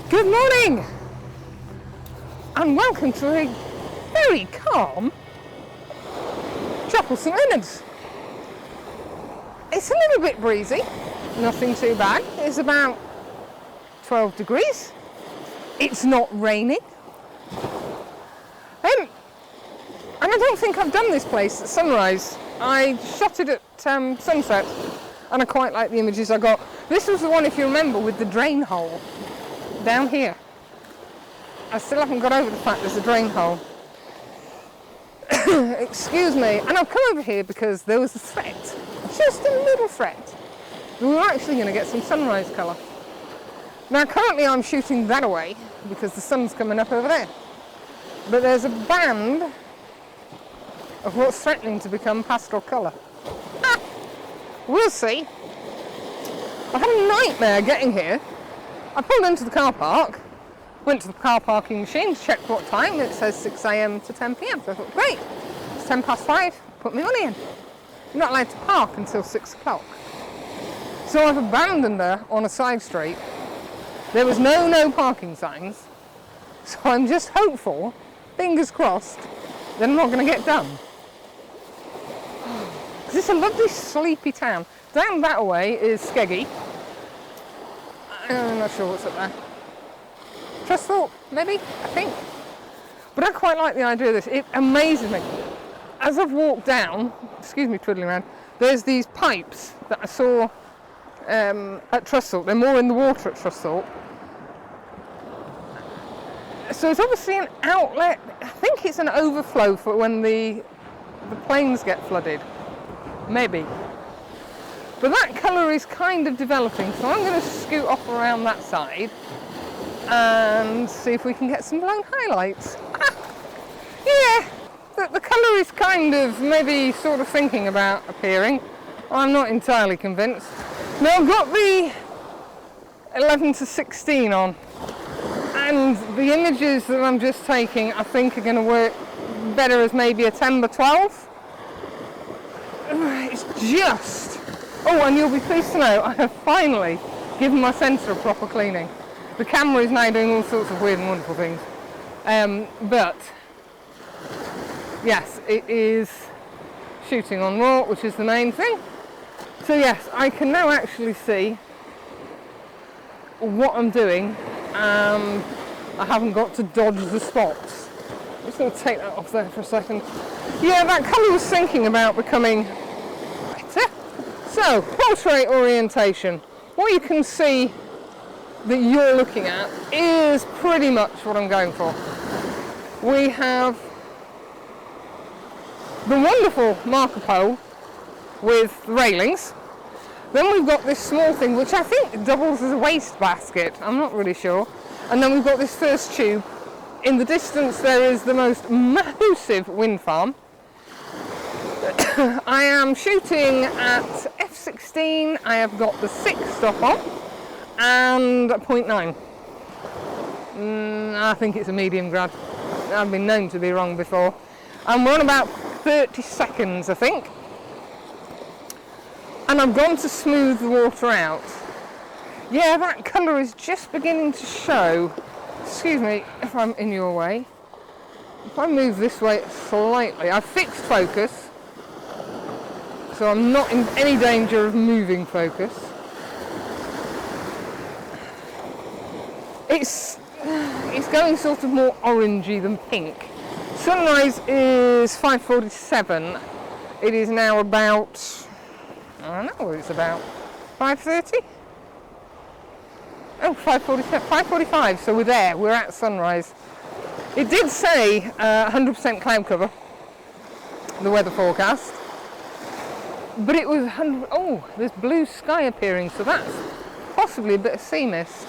Good morning and welcome to a very calm Chapel St Leonard's. It's a little bit breezy, nothing too bad. It's about 12 degrees. It's not raining. And I don't think I've done this place at sunrise. I shot it at sunset and I quite like the images I got. This was the one, if you remember, with the drain hole down here. I still haven't got over the fact there's a drain hole. Excuse me. And I've come over here because there was a threat, just a little threat. We were actually going to get some sunrise colour. Now currently I'm shooting that away because the sun's coming up over there. But there's a band of what's threatening to become pastel colour. We'll see. I had a nightmare getting here. I pulled into the car park, went to the car parking machine, checked what time. It says 6 AM to 10 PM. So I thought, great, it's 5 past, put my money in. I'm not allowed to park until 6 o'clock. So I've abandoned her on a side street. There was no parking signs. So I'm just hopeful, fingers crossed, that I'm not going to get done. Because it's a lovely sleepy town. Down that way is Skeggy. I'm not sure what's up there. Trustthorpe, maybe, I think. But I quite like the idea of this. It amazes me. As I've walked down, excuse me twiddling around, there's these pipes that I saw at Trustthorpe. They're more in the water at Trustthorpe. So it's obviously an outlet. I think it's an overflow for when the planes get flooded. Maybe. But that colour is kind of developing, so I'm going to scoot off around that side and see if we can get some blown highlights. Yeah, the colour is kind of maybe sort of thinking about appearing. I'm not entirely convinced. Now I've got the 11 to 16 on, and the images that I'm just taking I think are going to work better as maybe a 10 by 12. It's just... Oh, and you'll be pleased to know I have finally given my sensor a proper cleaning. The camera is now doing all sorts of weird and wonderful things. But, yes, it is shooting on RAW, which is the main thing. So yes, I can now actually see what I'm doing, and I haven't got to dodge the spots. I'm just going to take that off there for a second. Yeah, that colour was thinking about becoming better. So, portrait orientation. What you can see that you're looking at is pretty much what I'm going for. We have the wonderful marker pole with railings. Then we've got this small thing which I think doubles as a waste basket. I'm not really sure. And then we've got this first tube. In the distance there is the most massive wind farm. I am shooting at f/16. I have got the 6 stop on and 0.9. I think it's a medium grad. I've been known to be wrong before. And we're on about 30 seconds, I think. And I've gone to smooth the water out. Yeah, that colour is just beginning to show. Excuse me if I'm in your way. If I move this way slightly, I've fixed focus. So I'm not in any danger of moving focus. It's going sort of more orangey than pink. Sunrise is 5:47. It is now about, I don't know what it's about, 5:30? Oh, 5:47, 5:45, so we're there, we're at sunrise. It did say 100% cloud cover, the weather forecast. But it was 100, oh, there's blue sky appearing, so that's possibly a bit of sea mist.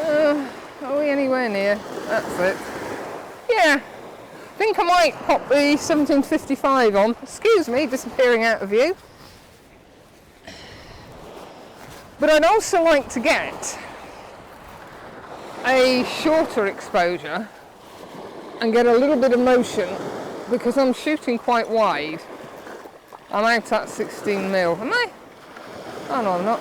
Are we anywhere near? That's it. Yeah, I think I might pop the 1755 on. Excuse me, disappearing out of view. But I'd also like to get a shorter exposure and get a little bit of motion because I'm shooting quite wide. I'm out at 16mm, am I? Oh no, I'm not.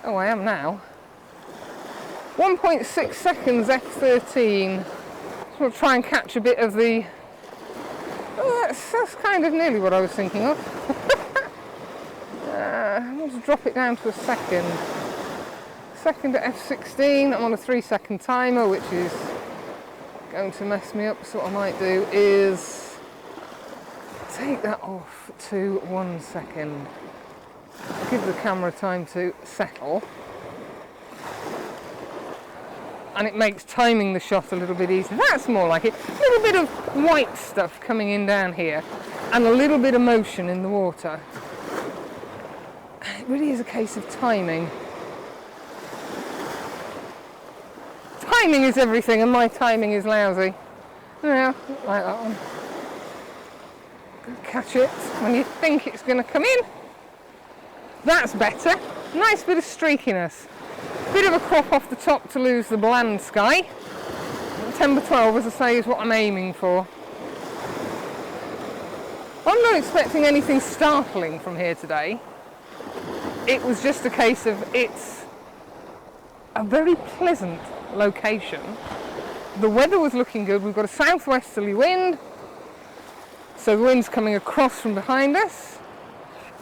Oh, I am now. 1.6 seconds f13. So we'll try and catch a bit of the... Oh, that's kind of nearly what I was thinking of. I'll just drop it down to a second. Second at f16. I'm on a 3-second timer, which is going to mess me up. So what I might do is take that off to 1 second. Give the camera time to settle. And it makes timing the shot a little bit easier. That's more like it. A little bit of white stuff coming in down here and a little bit of motion in the water. It really is a case of timing. Timing is everything, and my timing is lousy. Yeah, like that one. Catch it when you think it's going to come in. That's better. Nice bit of streakiness. Bit of a crop off the top to lose the bland sky. 10/12, as I say, is what I'm aiming for. I'm not expecting anything startling from here today. It was just a case of it's a very pleasant location. The weather was looking good. We've got a southwesterly wind, so the wind's coming across from behind us.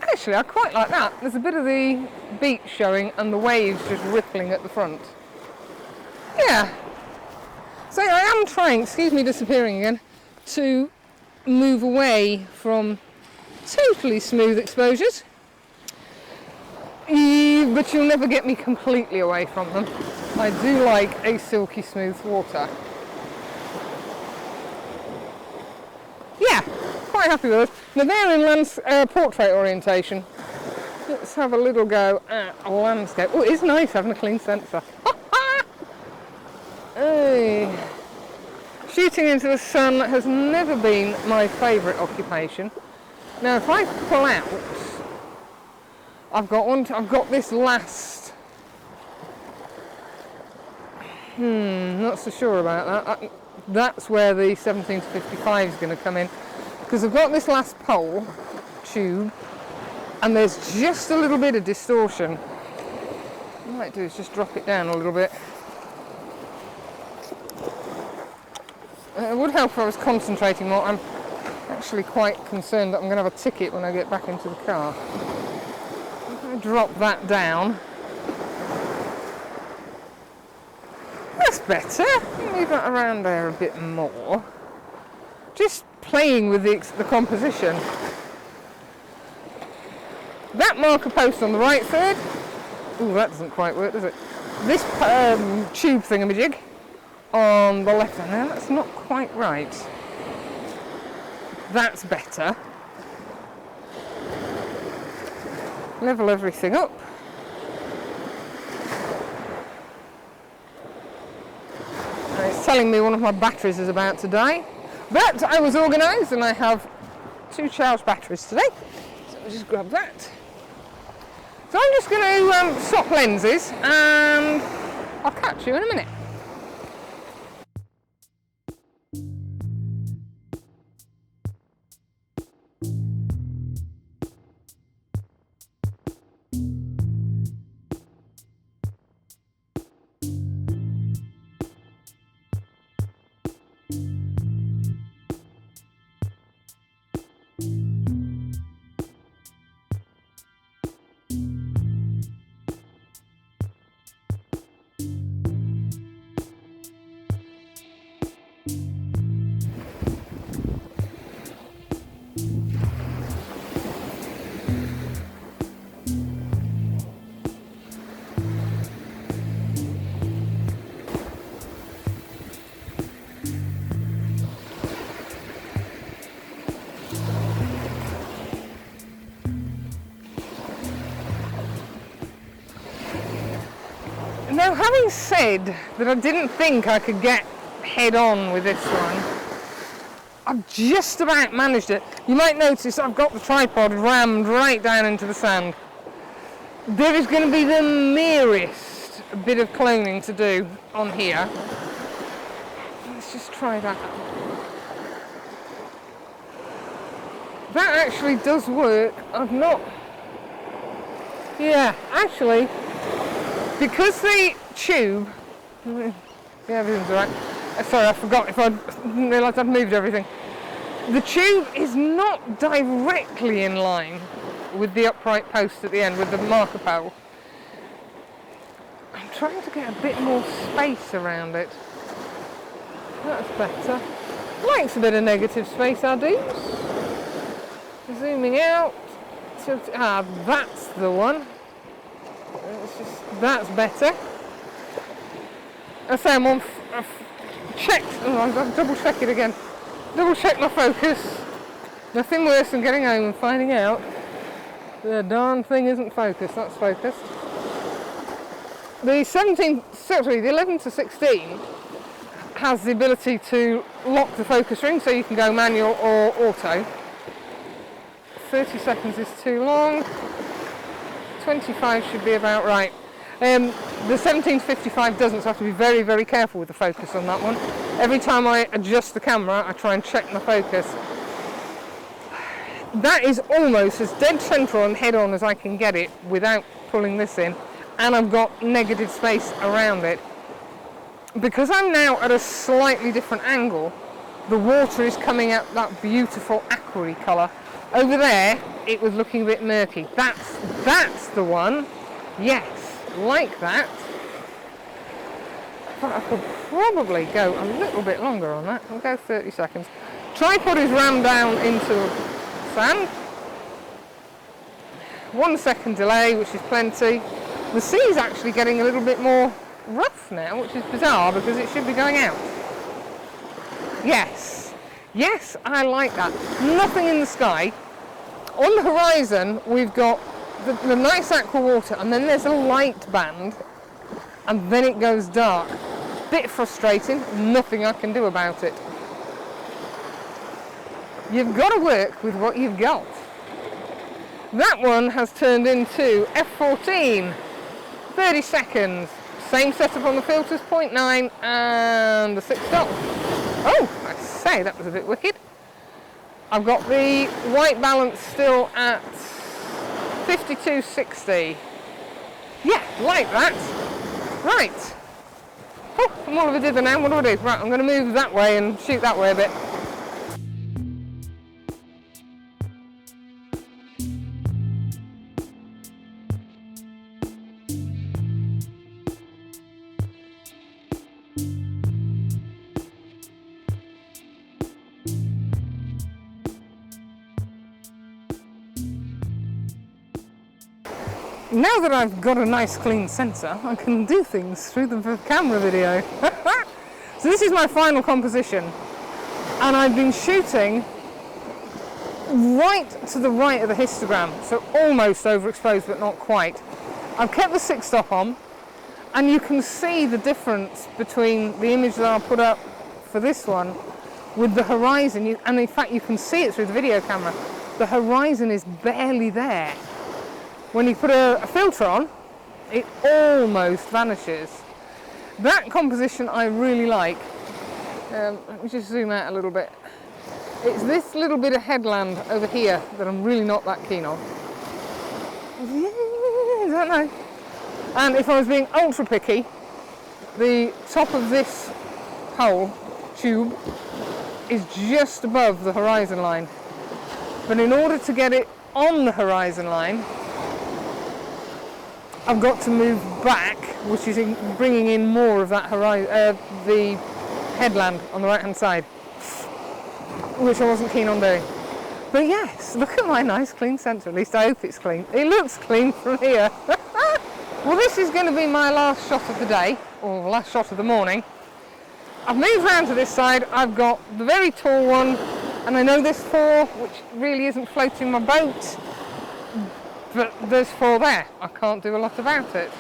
Actually, I quite like that. There's a bit of the beach showing and the waves just rippling at the front. Yeah. So I am trying, excuse me disappearing again, to move away from totally smooth exposures. But you'll never get me completely away from them. I do like a silky smooth water. Yeah, quite happy with it. Now they're in portrait orientation. Let's have a little go at a landscape. Oh, it is nice having a clean sensor. Hey. Shooting into the sun has never been my favourite occupation. Now if I pull out, I've got this last, not so sure about that. That's where the 17 to 55 is going to come in, because I've got this last pole tube and there's just a little bit of distortion. What I might do is just drop it down a little bit. It would help if I was concentrating more. I'm actually quite concerned that I'm going to have a ticket when I get back into the car. Drop that down. That's better. Move that around there a bit more. Just playing with the composition. That marker post on the right third. Ooh, that doesn't quite work, does it? This tube thingamajig on the left hand. Now that's not quite right. That's better. Level everything up. And it's telling me one of my batteries is about to die. But I was organised and I have 2 charged batteries today. So I'll just grab that. So I'm just going to swap lenses and I'll catch you in a minute. Now, having said that I didn't think I could get head on with this one, I've just about managed it. You might notice I've got the tripod rammed right down into the sand. There is going to be the merest bit of cloning to do on here. Let's just try that. That actually does work. I've not... Yeah, actually, because the tube Yeah, everything's all right. Sorry, I forgot. I didn't realise I'd moved everything. The tube is not directly in line with the upright post at the end, with the marker pole. I'm trying to get a bit more space around it. That's better. Likes a bit of negative space, I do. Zooming out. That's the one. That's better. I say I'm on. I've checked. Oh, I've double check it again. Double check my focus. Nothing worse than getting home and finding out the darn thing isn't focused. That's focused. The 11 to 16 has the ability to lock the focus ring, so you can go manual or auto. 30 seconds is too long. 25 should be about right. The 17 to 55 doesn't, so I have to be very, very careful with the focus on that one. Every time I adjust the camera, I try and check my focus. That is almost as dead central and head on as I can get it without pulling this in, and I've got negative space around it. Because I'm now at a slightly different angle, the water is coming out that beautiful aqua colour. Over there, it was looking a bit murky. That's the one. Yes, like that. But I could probably go a little bit longer on that. I'll go 30 seconds. Tripod is rammed down into sand. 1 second delay, which is plenty. The sea's actually getting a little bit more rough now, which is bizarre because it should be going out. Yes, I like that. Nothing in the sky. On the horizon, we've got the nice aqua water, and then there's a light band, and then it goes dark. Bit frustrating, nothing I can do about it. You've got to work with what you've got. That one has turned into f14, 30 seconds. Same setup on the filters, 0.9 and the 6 stop. Oh, I say, that was a bit wicked. I've got the white balance still at 52.60. Yeah, like that. Right. Oh, I'm all of a dither now. What do I do? Right, I'm going to move that way and shoot that way a bit. Now that I've got a nice clean sensor, I can do things through the camera video. So this is my final composition, and I've been shooting right to the right of the histogram, so almost overexposed but not quite. I've kept the 6 stop on, and you can see the difference between the image that I'll put up for this one with the horizon, and in fact you can see it through the video camera. The horizon is barely there. When you put a filter on, it almost vanishes. That composition I really like. Let me just zoom out a little bit. It's this little bit of headland over here that I'm really not that keen on. I don't know. And if I was being ultra picky, the top of this hole, tube, is just above the horizon line. But in order to get it on the horizon line, I've got to move back, which is bringing in more of that horizon, the headland on the right hand side, which I wasn't keen on doing. But yes, look at my nice clean sensor. At least I hope it's clean. It looks clean from here. Well, this is going to be my last shot of the day, or last shot of the morning. I've moved around to this side. I've got the very tall one, and I know there's 4, which really isn't floating my boat. But there's 4 there. I can't do a lot about it.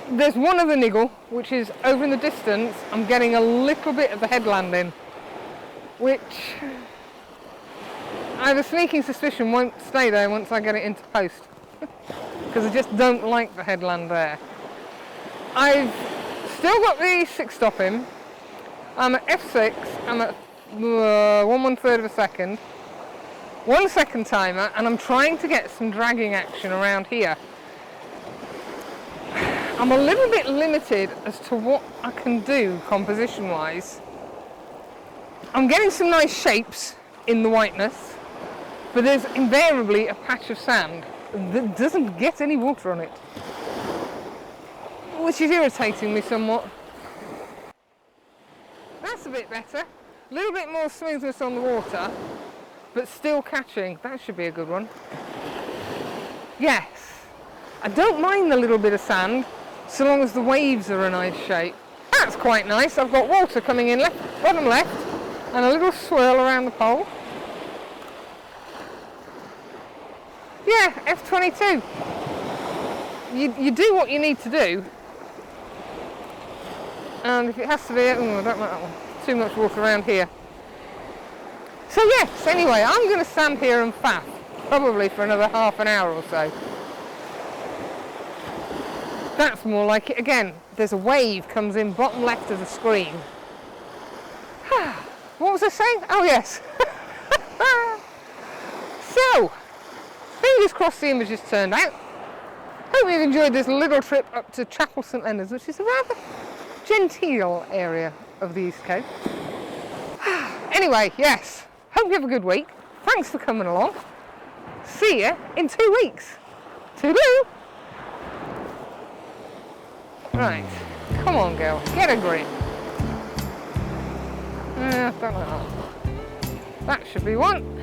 There's one other niggle, which is over in the distance. I'm getting a little bit of the headland in, which I have a sneaking suspicion won't stay there once I get it into post. Because I just don't like the headland there. I've still got the 6 stop in. I'm at f6. I'm at 1/3 of a second. 1 second timer, and I'm trying to get some dragging action around here. I'm a little bit limited as to what I can do composition-wise. I'm getting some nice shapes in the whiteness, but there's invariably a patch of sand that doesn't get any water on it, which is irritating me somewhat. That's a bit better. A little bit more smoothness on the water, but still catching. That should be a good one. Yes. I don't mind the little bit of sand, so long as the waves are a nice shape. That's quite nice. I've got water coming in left, bottom left, and a little swirl around the pole. Yeah, F22. You do what you need to do. And if it has to be, I don't like that one. Too much water around here. So yes, anyway, I'm going to stand here and faff, probably for another half an hour or so. That's more like it. Again, there's a wave comes in bottom left of the screen. What was I saying? Oh yes. So, fingers crossed the image has turned out. Hope you've enjoyed this little trip up to Chapel St Leonard's, which is a rather genteel area of the East Coast. Anyway, yes, hope you have a good week. Thanks for coming along. See you in 2 weeks. Toodaloo! Right, come on girl, get a grip. Don't like that. That should be one.